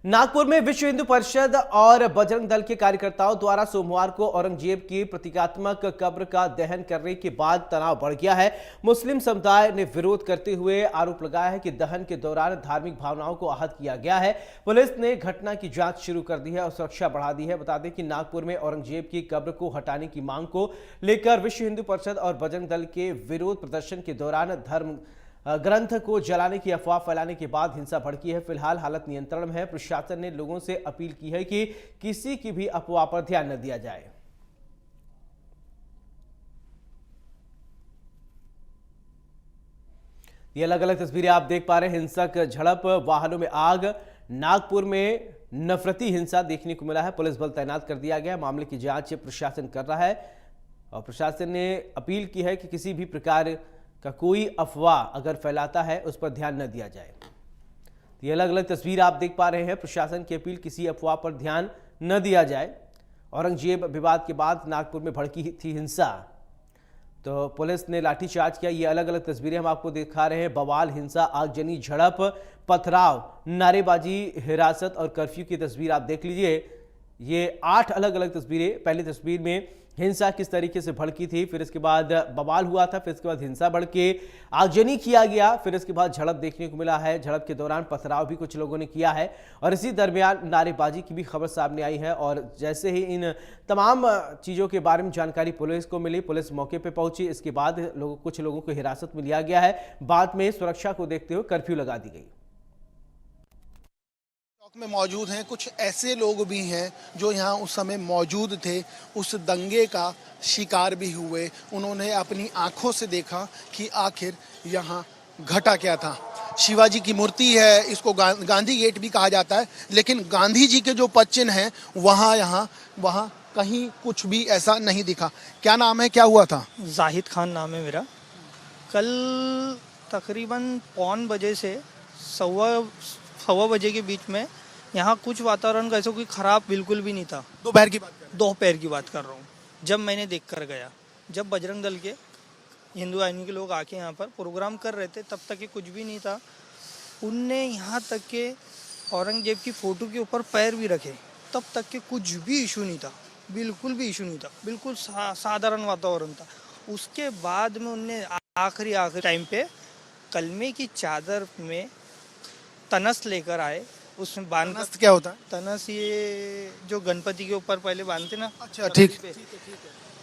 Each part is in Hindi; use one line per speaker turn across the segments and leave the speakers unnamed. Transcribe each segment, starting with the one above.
नागपुर में विश्व हिंदू परिषद और बजरंग दल के कार्यकर्ताओं द्वारा सोमवार को औरंगजेब की प्रतीकात्मक कब्र का दहन करने के बाद तनाव बढ़ गया है। मुस्लिम समुदाय ने विरोध करते हुए आरोप लगाया है कि दहन के दौरान धार्मिक भावनाओं को आहत किया गया है। पुलिस ने घटना की जांच शुरू कर दी है और सुरक्षा बढ़ा दी है। बता दें कि नागपुर में औरंगजेब की कब्र को हटाने की मांग को लेकर विश्व हिंदू परिषद और बजरंग दल के विरोध प्रदर्शन के दौरान धर्म ग्रंथ को जलाने की अफवाह फैलाने के बाद हिंसा भड़की है। फिलहाल हालत नियंत्रण में है। प्रशासन ने लोगों से अपील की है कि किसी की भी अफवाह पर ध्यान न दिया जाए। ये अलग अलग तस्वीरें आप देख पा रहे हैं। हिंसक झड़प, वाहनों में आग, नागपुर में नफरती हिंसा देखने को मिला है। पुलिस बल तैनात कर दिया गया। मामले की जांच प्रशासन कर रहा है और प्रशासन ने अपील की है कि किसी भी प्रकार का कोई अफवाह अगर फैलाता है उस पर ध्यान न दिया जाए। ये अलग अलग तस्वीर आप देख पा रहे हैं। प्रशासन की अपील, किसी अफवाह पर ध्यान न दिया जाए। औरंगजेब विवाद के बाद नागपुर में भड़की थी हिंसा, तो पुलिस ने लाठीचार्ज किया। ये अलग अलग तस्वीरें हम आपको दिखा रहे हैं। बवाल, हिंसा, आगजनी, झड़प, पथराव, नारेबाजी, हिरासत और कर्फ्यू की तस्वीर आप देख लीजिए। ये 8 अलग अलग तस्वीरें। पहली तस्वीर में हिंसा किस तरीके से भड़की थी, फिर इसके बाद बवाल हुआ था, फिर इसके बाद हिंसा भड़के आगजनी किया गया, फिर इसके बाद झड़प देखने को मिला है। झड़प के दौरान पथराव भी कुछ लोगों ने किया है और इसी दरमियान नारेबाजी की भी खबर सामने आई है। और जैसे ही इन तमाम चीज़ों के बारे में जानकारी पुलिस को मिली, पुलिस मौके पर पहुंची। इसके बाद कुछ लोगों को हिरासत में लिया गया है। बाद में सुरक्षा को देखते हुए कर्फ्यू लगा दी गई।
में मौजूद हैं कुछ ऐसे लोग भी हैं जो यहाँ उस समय मौजूद थे, उस दंगे का शिकार भी हुए। उन्होंने अपनी आंखों से देखा कि आखिर यहाँ घटा क्या था। शिवाजी की मूर्ति है, इसको गांधी गेट भी कहा जाता है, लेकिन गांधी जी के जो पद चिन्ह हैं वहाँ कहीं कुछ भी ऐसा नहीं दिखा। क्या नाम है, क्या हुआ था?
जाहिद खान नाम है मेरा। कल तकरीबन 1:15 बजे से 1:15 बजे के बीच में यहाँ कुछ वातावरण का ऐसा कोई खराब बिल्कुल भी नहीं था।
दोपहर की बात
कर रहा हूँ। जब मैंने देख कर गया, जब बजरंग दल के हिंदू आईनी के लोग आके यहाँ पर प्रोग्राम कर रहे थे, तब तक के कुछ भी नहीं था। उनने यहाँ तक के औरंगजेब की फोटो के ऊपर पैर भी रखे, तब तक के कुछ भी इशू नहीं था, बिल्कुल भी इशू नहीं था। बिल्कुल साधारण वातावरण था। उसके बाद में उनने आखिरी टाइम पे कलमे की चादर में तनस लेकर आए। उसमें बांध,
क्या होता है
तनस? ये जो गणपति के ऊपर पहले बांधते ना।
अच्छा, ठीक।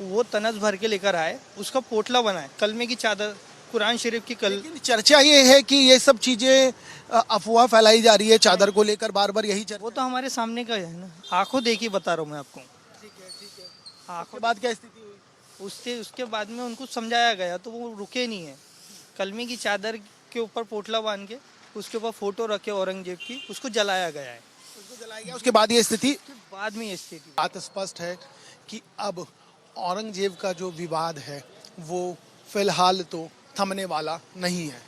वो तनस भर के लेकर आए, उसका पोटला बनाए, कलमे की चादर, कुरान शरीफ की
चर्चा ये है कि ये सब चीजें अफवाह फैलाई जा रही है चादर को लेकर, बार बार यही चर्चा।
वो तो हमारे सामने का है ना, आंखों देखी बता रहा हूँ मैं आपको।
ठीक है।
आंखों
बाद क्या स्थिति हुई?
उसके बाद में उनको समझाया गया तो वो रुके नहीं है। कलमे की चादर के ऊपर पोटला बांध के उसके ऊपर फोटो रखे औरंगजेब की, उसको जलाया गया है।
उसके बाद ये स्थिति,
बात
स्पष्ट है कि अब औरंगजेब का जो विवाद है वो फिलहाल तो थमने वाला नहीं है।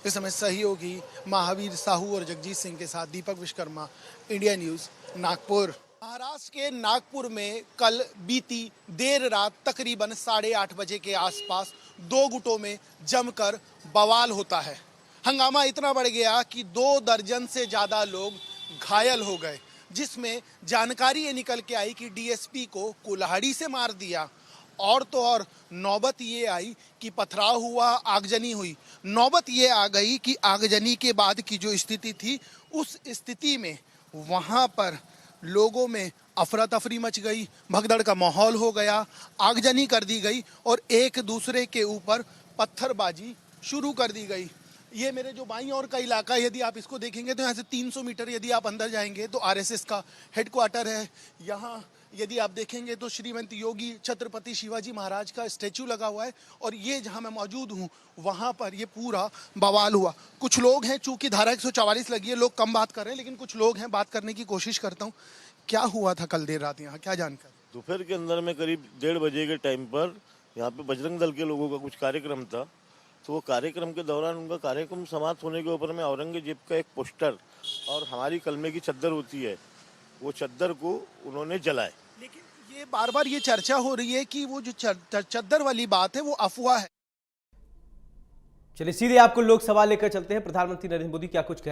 इस समय सहयोगी महावीर साहू और जगजीत सिंह के साथ दीपक विश्वकर्मा, इंडिया न्यूज, नागपुर। महाराष्ट्र के नागपुर में कल बीती देर रात तकरीबन 8:30 बजे के आसपास 2 गुटों में जमकर बवाल होता है। हंगामा इतना बढ़ गया कि 2 दर्जन से ज्यादा लोग घायल हो गए, जिसमें जानकारी ये निकल के आई कि डीएसपी को कुल्हाड़ी से मार दिया। और तो और नौबत ये आई कि पथराव हुआ, आगजनी हुई। नौबत ये आ गई कि आगजनी के बाद की जो स्थिति थी, उस स्थिति में वहाँ पर लोगों में अफरा तफरी मच गई, भगदड़ का माहौल हो गया, आगजनी कर दी गई और एक दूसरे के ऊपर पत्थरबाजी शुरू कर दी गई। ये मेरे जो बाईं ओर का इलाका, यदि आप इसको देखेंगे तो यहाँ से 300 मीटर यदि आप अंदर जाएंगे तो आरएसएस का हेडक्वार्टर है। यहाँ यदि आप देखेंगे तो श्रीमंत योगी छत्रपति शिवाजी महाराज का स्टैचू लगा हुआ है। और ये जहाँ मैं मौजूद हूँ वहाँ पर ये पूरा बवाल हुआ। कुछ लोग हैं, चूंकि धारा 144 लगी है, लोग कम बात कर रहे हैं, लेकिन कुछ लोग हैं, बात करने की कोशिश करता हूँ। क्या हुआ था कल देर रात यहाँ, क्या जानकारी?
दोपहर के अंदर में करीब 1:30 बजे के टाइम पर यहाँ पे बजरंग दल के लोगों का कुछ कार्यक्रम था। तो वो कार्यक्रम के दौरान उनका कार्यक्रम समाप्त होने के ऊपर में औरंगजेब का एक पोस्टर और हमारी कलमे की चद्दर होती है, वो चद्दर को उन्होंने जलाए।
लेकिन ये बार बार ये चर्चा हो रही है कि वो जो चद्दर वाली बात है वो अफवाह है।
चलिए सीधे आपको लोग सवाल लेकर चलते हैं। प्रधानमंत्री नरेंद्र मोदी क्या कुछ कहना